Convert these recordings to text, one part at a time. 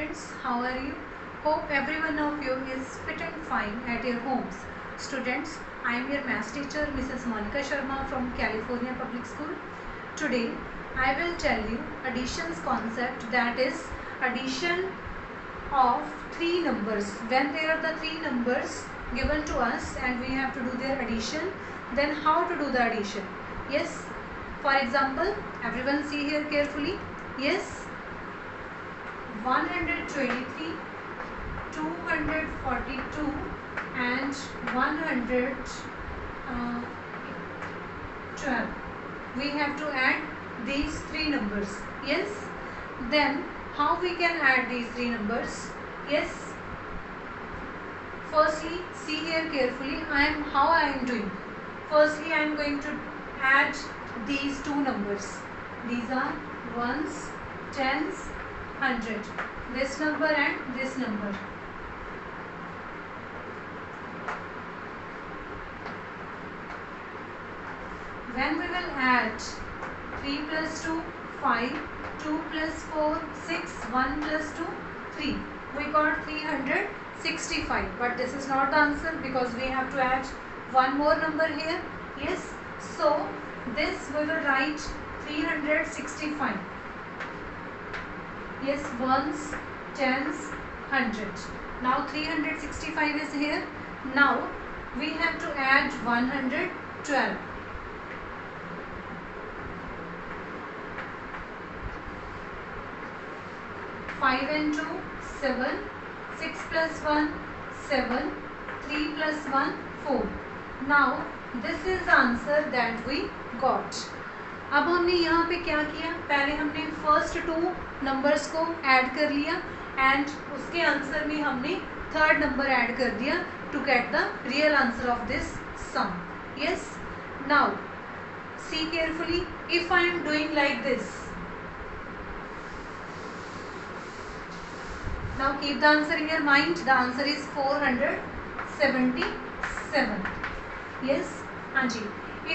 students, how are you? Hope every one of you is fit and fine at your homes. Students, I am your maths teacher Mrs. Monica Sharma from California Public School. Today I will tell you additions concept, that is addition of three numbers. When there are the three numbers given to us and we have to do their addition, then how to do the addition. Yes, for example, everyone see here carefully. Yes, 123, 242 and 112. We have to add these three numbers. Yes, then how we can add these three numbers? Yes, firstly see here carefully. How I am doing. Firstly I am going to add these two numbers. These are ones, tens, 100. This number and this number. When we will add 3 plus 2, 5, 2 plus 4, 6, 1 plus 2, 3. We got 365. But this is not the answer because we have to add one more number here. Yes. So this we will write 365. Yes, ones, tens, 100. Now 365 is here. Now we have to add 112. Five and 2, 7. 6 plus 1, 7. 3 plus 1, 4. Now this is the answer that we got. अब हमने यहाँ पे क्या किया, पहले हमने first two numbers को add कर लिया एंड उसके आंसर में हमने थर्ड नंबर ऐड कर दिया to get the real answer of this sum. Yes, now see carefully. If I am doing like this, now keep the answer in your mind. The answer is 477. Yes, Anji.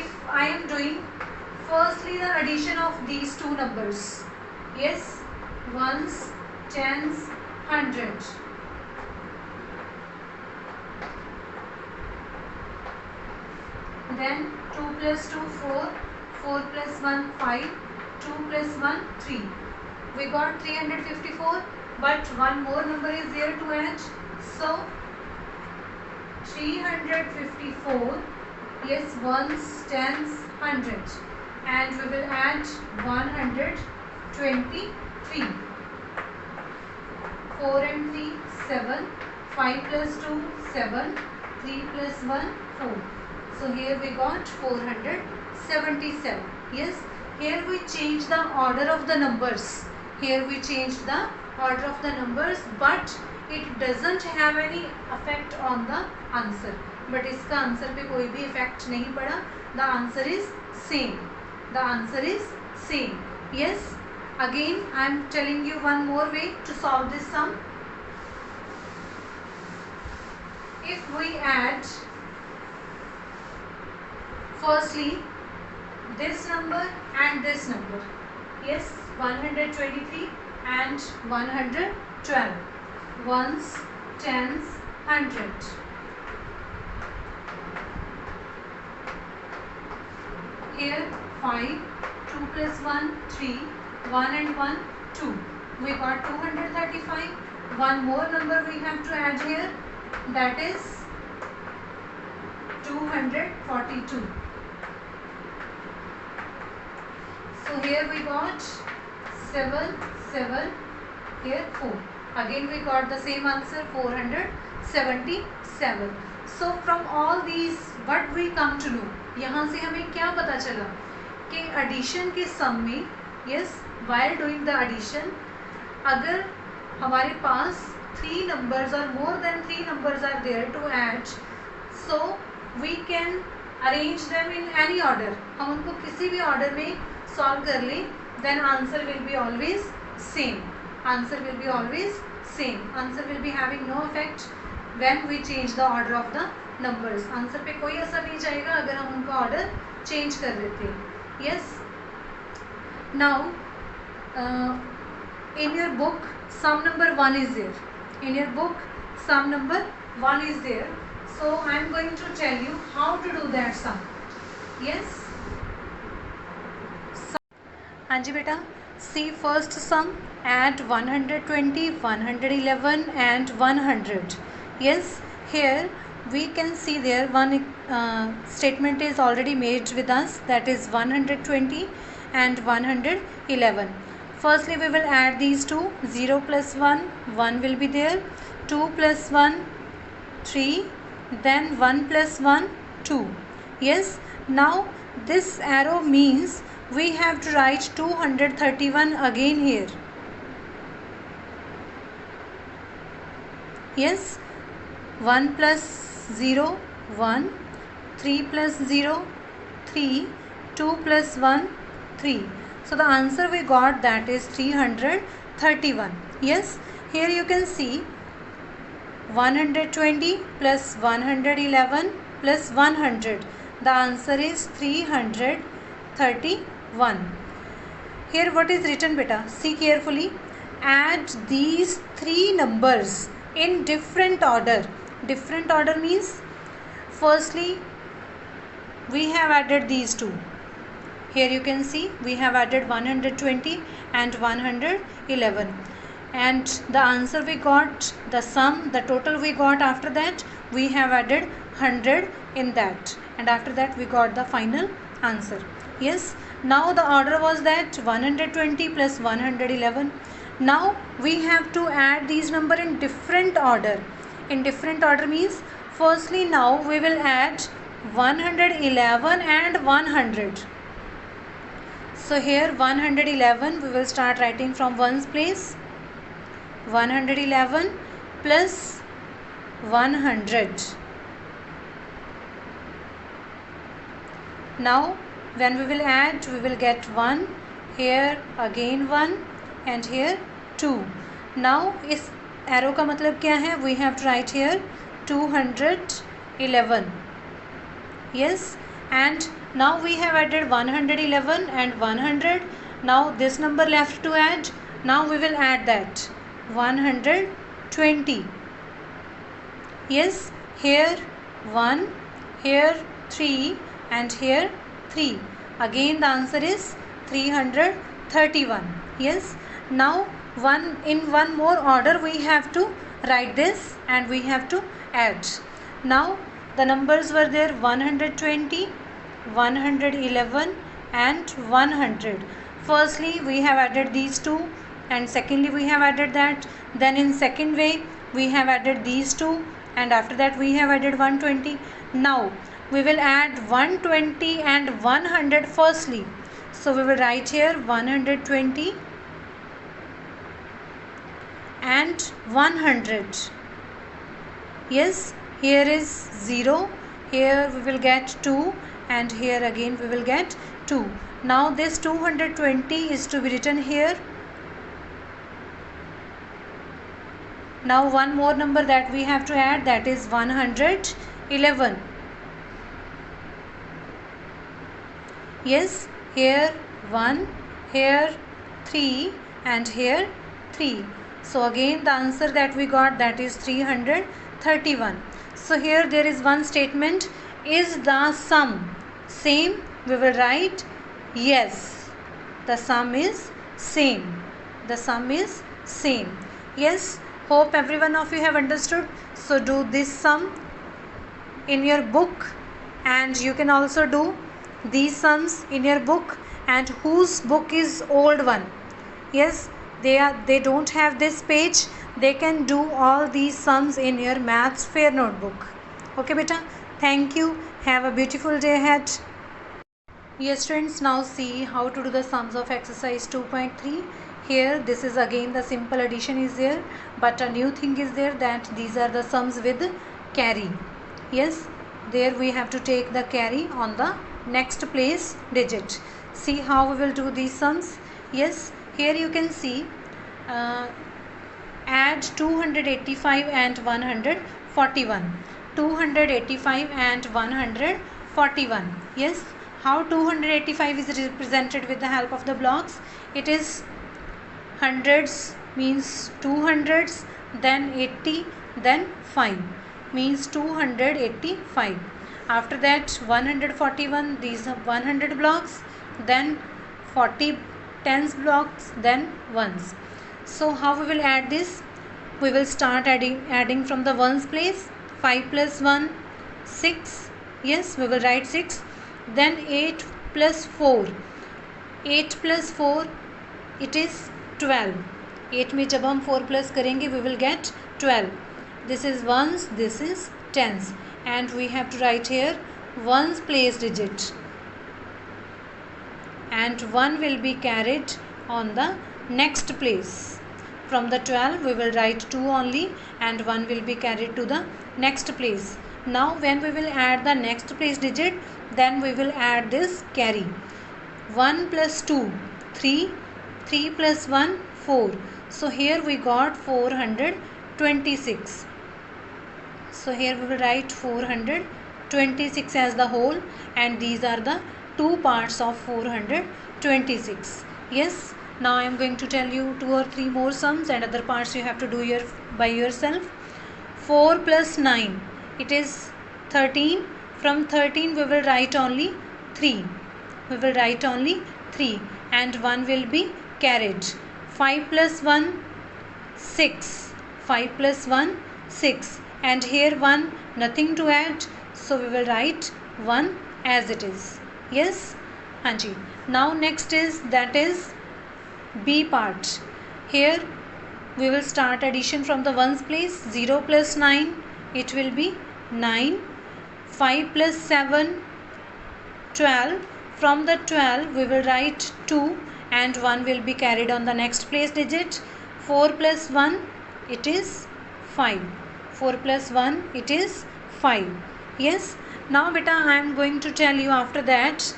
If I am doing firstly the addition of these two numbers. Yes, ones, tens, 100. Then 2 plus 2, 4. 4 plus 1, 5. 2 plus 1, 3. We got 354. But one more number is there to add. So 354. Yes, ones, tens, 100. And we will add 123. 4 and 3, 7. 5 plus 2, 7. 3 plus 1, 4. So here we got 477. Yes, here we change the order of the numbers. Here we changed the order of the numbers, but it doesn't have any effect on the answer. But इसका answer पे कोई भी effect नहीं पड़ा. The answer is same. The answer is same. Yes, again I am telling you one more way to solve this sum. If we add firstly this number and this number. Yes, 123 and 112. Ones, tens, 100. Here 5, 2 plus 1, 3, 1 and 1, 2. We got 235. One more number we have to add here, that is 242. So here we got 7, 7, here 4. Again we got the same answer, 477. So from all these what we come to know, यहाँ से हमें क्या पता चला कि addition के sum में, yes, while doing the addition, अगर हमारे पास 3 numbers or more than 3 numbers are there to add, so we can arrange them in any order. हम उनको किसी भी order में solve कर लें, then answer will be always same. Answer will be always same. Answer will be having no effect when we change the order of the numbers. Answer पे कोई असर नहीं जाएगा अगर हम उनका order change कर देते हैं. Yes. Now in your book sum number 1 is there. In your book, sum number 1 is there. So I am going to tell you how to do that sum. Yes. हाँ जी बेटा, see first sum, add 120, 111 and 100. Yes, here we can see there one statement is already made with us, that is 120 and 111. Firstly we will add these two. 0 plus 1, 1 will be there. 2 plus 1, 3. Then 1 plus 1, 2. Yes, now this arrow means we have to write 231 again here. Yes, 1 plus 0, 1. 3 plus 0, 3. 2 plus 1, 3. So the answer we got, that is 331. Yes, here you can see 120 plus 111 plus 100. The answer is 331. Here what is written beta? See carefully. Add these three numbers in different order. Different order means, firstly we have added these two. Here you can see we have added 120 and 111, and the answer we got, the sum, the total we got, after that we have added 100 in that, and after that we got the final answer. Yes, now the order was that 120 plus 111. Now we have to add these number in different order. In different order means, firstly now we will add 111 and 100. So here 111 we will start writing from ones place. 111 plus 100. Now when we will add, we will get 1, here again 1 and here 2. Now इस arrow का मतलब क्या है? We have to write here 211. Yes, and now we have added 111 and 100. Now this number left to add. Now we will add that 120. Yes, here 1, here 3 and here 3. Again the answer is 331. Yes, now in one more order we have to write this and we have to add. Now the numbers were there 120, 111 and 100. Firstly we have added these two, and secondly we have added that. Then in second way we have added these two, and after that we have added 120. Now we will add 120 and 100 firstly. So we will write here 120 and 100. Yes, here is 0, here we will get 2 and here again we will get 2. Now this 220 is to be written here. Now one more number that we have to add, that is 111. Yes, here 1, here 3 and here 3. So again the answer that we got, that is 331. So here there is one statement, is the sum same? We will write yes, the sum is same. The sum is same. Yes, hope every one of you have understood. So do this sum in your book, and you can also do these sums in your book, and whose book is old one. Yes, they don't have this page, they can do all these sums in your maths fair notebook. Okay beta, thank you, have a beautiful day ahead. Yes students, now see how to do the sums of exercise 2.3. Here this is again the simple addition is there, but a new thing is there, that these are the sums with carry. Yes, there we have to take the carry on the next place digit. See how we will do these sums. Yes, here you can see add 285 and 141. 285 and 141. Yes, how 285 is represented with the help of the blocks? It is hundreds means 200s, then 80, then 5 means 285. After that 141, these are 100 blocks, then 40 tens blocks, then ones. So how we will add this? We will start adding from the ones place. 5 plus 1, 6. Yes, we will write 6. Then 8 plus 4. 8 plus 4, it is 12. 8 में जब हम 4 plus करेंगे, we will get 12. This is ones, this is tens. And we have to write here ones place digit. And 1 will be carried on the next place. From the 12 we will write 2 only, and 1 will be carried to the next place. Now when we will add the next place digit, then we will add this carry. 1 plus 2, 3. 3 plus 1, 4. So here we got 426. So here we will write 426 as the whole, and these are the two parts of 426. Yes. Now I am going to tell you 2 or 3 more sums, and other parts you have to do by yourself. 4 plus 9, it is 13. From 13 we will write only 3. We will write only 3, and 1 will be carried. 5 plus 1, 6. 5 plus 1, 6. And here 1, nothing to add. So we will write 1 as it is. Yes? Hanji. Now next is, that is B part. Here we will start addition from the ones place. 0 plus 9, it will be 9. 5 plus 7, 12. From the 12 we will write 2, and 1 will be carried on the next place digit. 4 plus 1, it is 5. 4 plus 1, it is 5. Yes. Now beta, I am going to tell you after that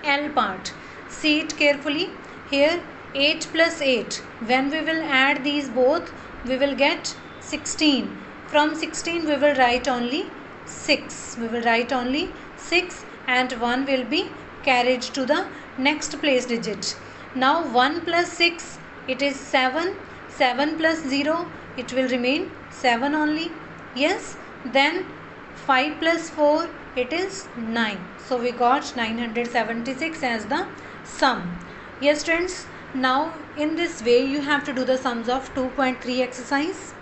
L part. See it carefully. Here 8 plus 8, when we will add these both, we will get 16. From 16 we will write only 6. We will write only 6, and 1 will be carried to the next place digit. Now 1 plus 6, it is 7. 7 plus 0, it will remain 7 only. Yes. Then 5 plus 4, it is 9. So we got 976 as the sum. Yes friends, now in this way you have to do the sums of 2.3 exercise.